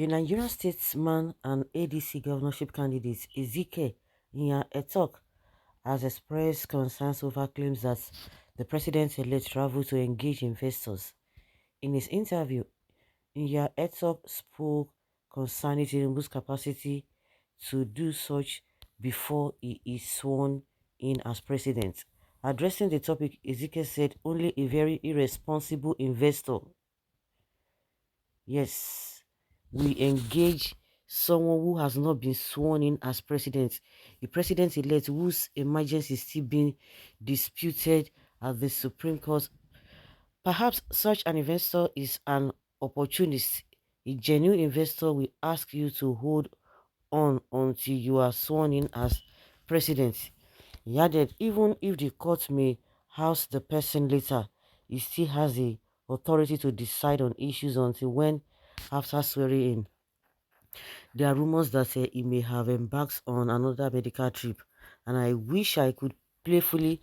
A Nigerian statesman and ADC governorship candidate, Ezike Etok, has expressed concerns over claims that the president-elect traveled to engage investors. In his interview, Etok spoke concerning Tinubu's capacity to do such before he is sworn in as president. Addressing the topic, Ezekiel said only a very irresponsible investor, yes, we engage someone who has not been sworn in as president, a president-elect whose emergence is still being disputed at the Supreme Court. Perhaps such an investor is an opportunist. A genuine investor will ask you to hold on until you are sworn in as president. He added, even if the court may house the person later, he still has the authority to decide on issues until when after swearing in. There are rumors that he may have embarked on another medical trip, and I wish I could playfully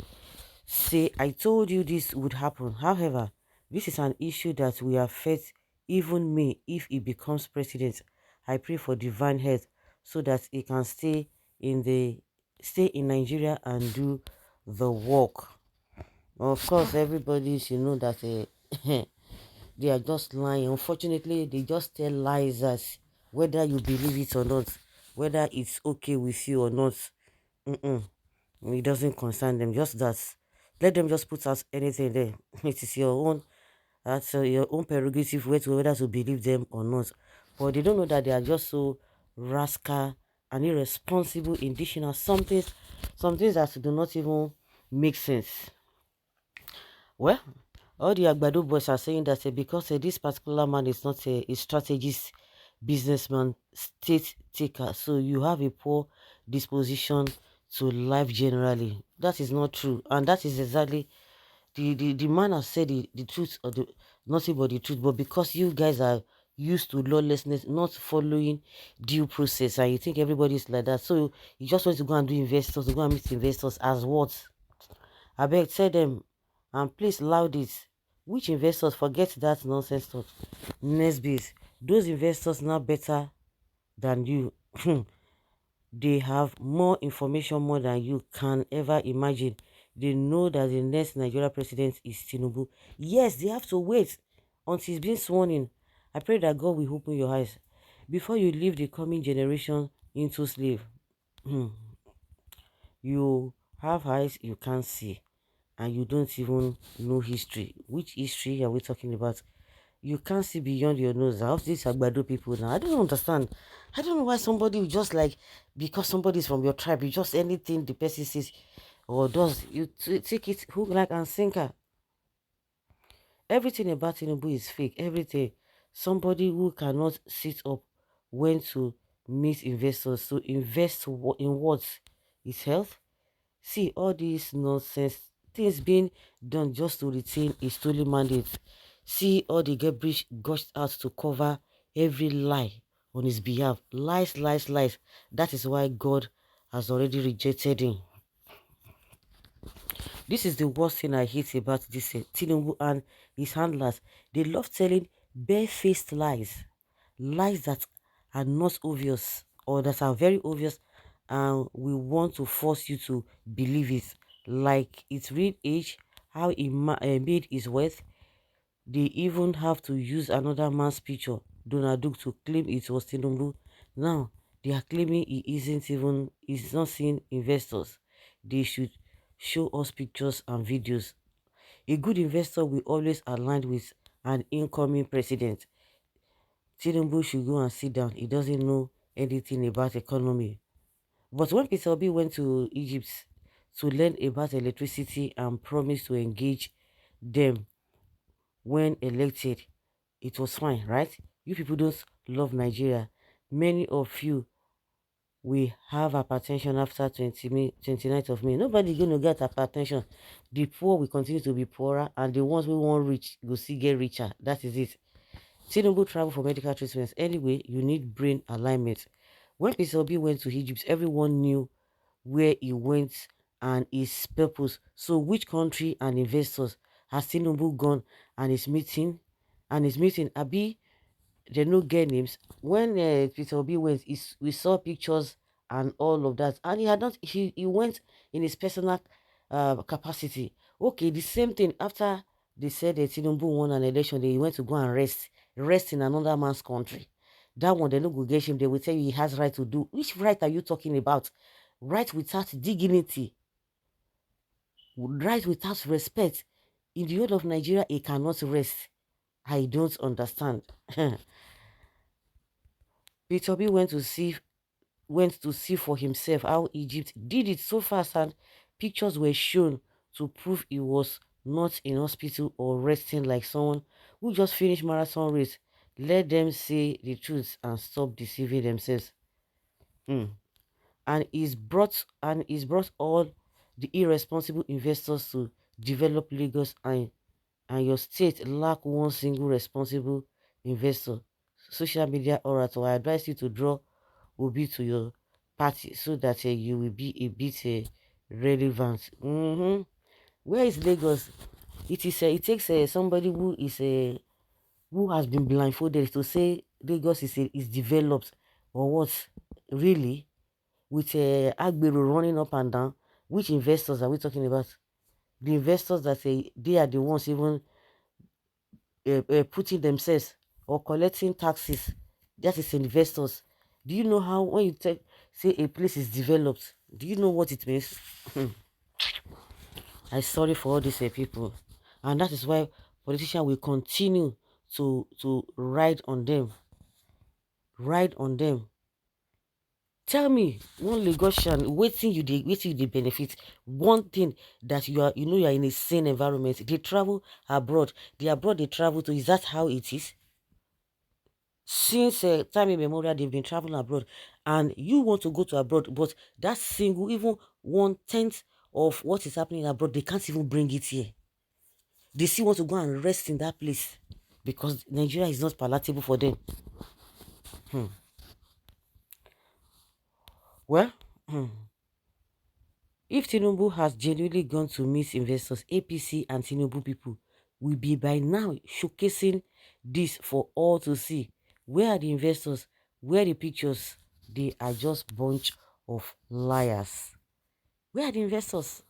say, I told you this would happen. However, this is an issue that will affect even me if he becomes president. I pray for divine health so that he can in the stay in Nigeria and do the work. Of course, everybody should know that they are just lying. Unfortunately, they just tell lies as whether you believe it or not, whether it's okay with you or not. Mm-mm. It doesn't concern them. Just that, let them just put out anything there. It is your own. That's your own prerogative whether to believe them or not. But they don't know that they are just so rascal and irresponsible in dishing out some things that do not even make sense. Well, all the Agbado boys are saying that because this particular man is not a strategist, businessman, state taker, so you have a poor disposition to life generally. That is not true, and that is exactly the man has said the truth, or the nothing but the truth. But because you guys are used to lawlessness, not following due process, and you think everybody is like that, so you just want to go and do investors, to go and meet investors as what? I beg, tell them, and please loud it. Which investors? Forget that nonsense talk. Next base, those investors now better than you. They have more information more than you can ever imagine. They know that the next Nigeria president is Tinubu. Yes, they have to wait until he's been sworn in. I pray that God will open your eyes before you leave the coming generation into slave. You have eyes you can't see, and you don't even know history. Which history are we talking about? You can't see beyond your nose. How's these Agbado people now? I don't understand. I don't know why somebody will just like, because somebody is from your tribe, you just anything the person says or does, you take it hook, like, and sinker. Everything about Tinubu is fake. Everything. Somebody who cannot sit up when to meet investors. So invest in what? His health? See, all these nonsense things being done just to retain a stolen mandate. See all the gibberish gushed out to cover every lie on his behalf. Lies, lies, lies. That is why God has already rejected him. This is the worst thing I hate about this Tinubu and his handlers. They love telling barefaced lies. Lies that are not obvious or that are very obvious, and we want to force you to believe it. Like its real age, how he made his wealth. They even have to use another man's picture, Donald Duck, to claim it was Tinubu. Now, they are claiming he's not seeing investors. They should show us pictures and videos. A good investor will always align with an incoming president. Tinubu should go and sit down. He doesn't know anything about economy. But when Peter Obi went to Egypt to learn about electricity and promised to engage them when elected, it was fine, right? You people don't love Nigeria. Many of you will have hypertension after 29th of May. Nobody going to get hypertension. The poor will continue to be poorer, and the ones who want rich will still get richer. That is it. Tinubu travel for medical treatments. Anyway, you need brain alignment. When Peter Obi went to Egypt, everyone knew where he went and his purpose. So which country and investors has Tinubu gone and is meeting? And is meeting Abi? they no get names. When Peter Obi went, we saw pictures and all of that, and he had not. He went in his personal capacity. Okay, the same thing after they said that Tinubu won an election, they went to go and rest in another man's country. That one, they no go get him. They will tell you he has right to do. Which right are you talking about? Right without dignity, right without respect. In the whole of Nigeria, he cannot rest. I don't understand. Peter Obi went to see for himself how Egypt did it so fast, and pictures were shown to prove he was not in hospital or resting like someone who just finished marathon race. Let them say the truth and stop deceiving themselves. Mm. And he's brought all the irresponsible investors to develop Lagos, and your state lack one single responsible investor. Social media orator, I advise you to draw Obi to your party so that you will be a bit relevant. Where is Lagos? It takes somebody who has been blindfolded to say Lagos is developed, or what? Really? With Agbero running up and down. Which investors are we talking about? The investors that say they are the ones even putting themselves or collecting taxes. That is investors. Do you know how, when you say a place is developed, do you know what it means? I'm sorry for all these people. And that is why politicians will continue to ride on them. Ride on them. Tell me, one Lagosian, waiting you dey benefit. One thing that you are in a sane environment. They travel abroad. The abroad they travel to, is that how it is? Since time immemorial, they've been traveling abroad, and you want to go to abroad, but that single, even 1/10 of what is happening abroad, they can't even bring it here. They still want to go and rest in that place because Nigeria is not palatable for them. Hmm. Well, if Tinubu has genuinely gone to meet investors, APC and Tinubu people will be by now showcasing this for all to see. Where are the investors? Where are the pictures? They are just bunch of liars. Where are the investors?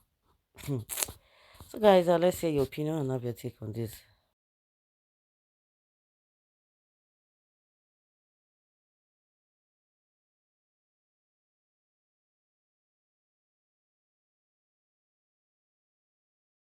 So guys, let's hear your opinion and have your take on this.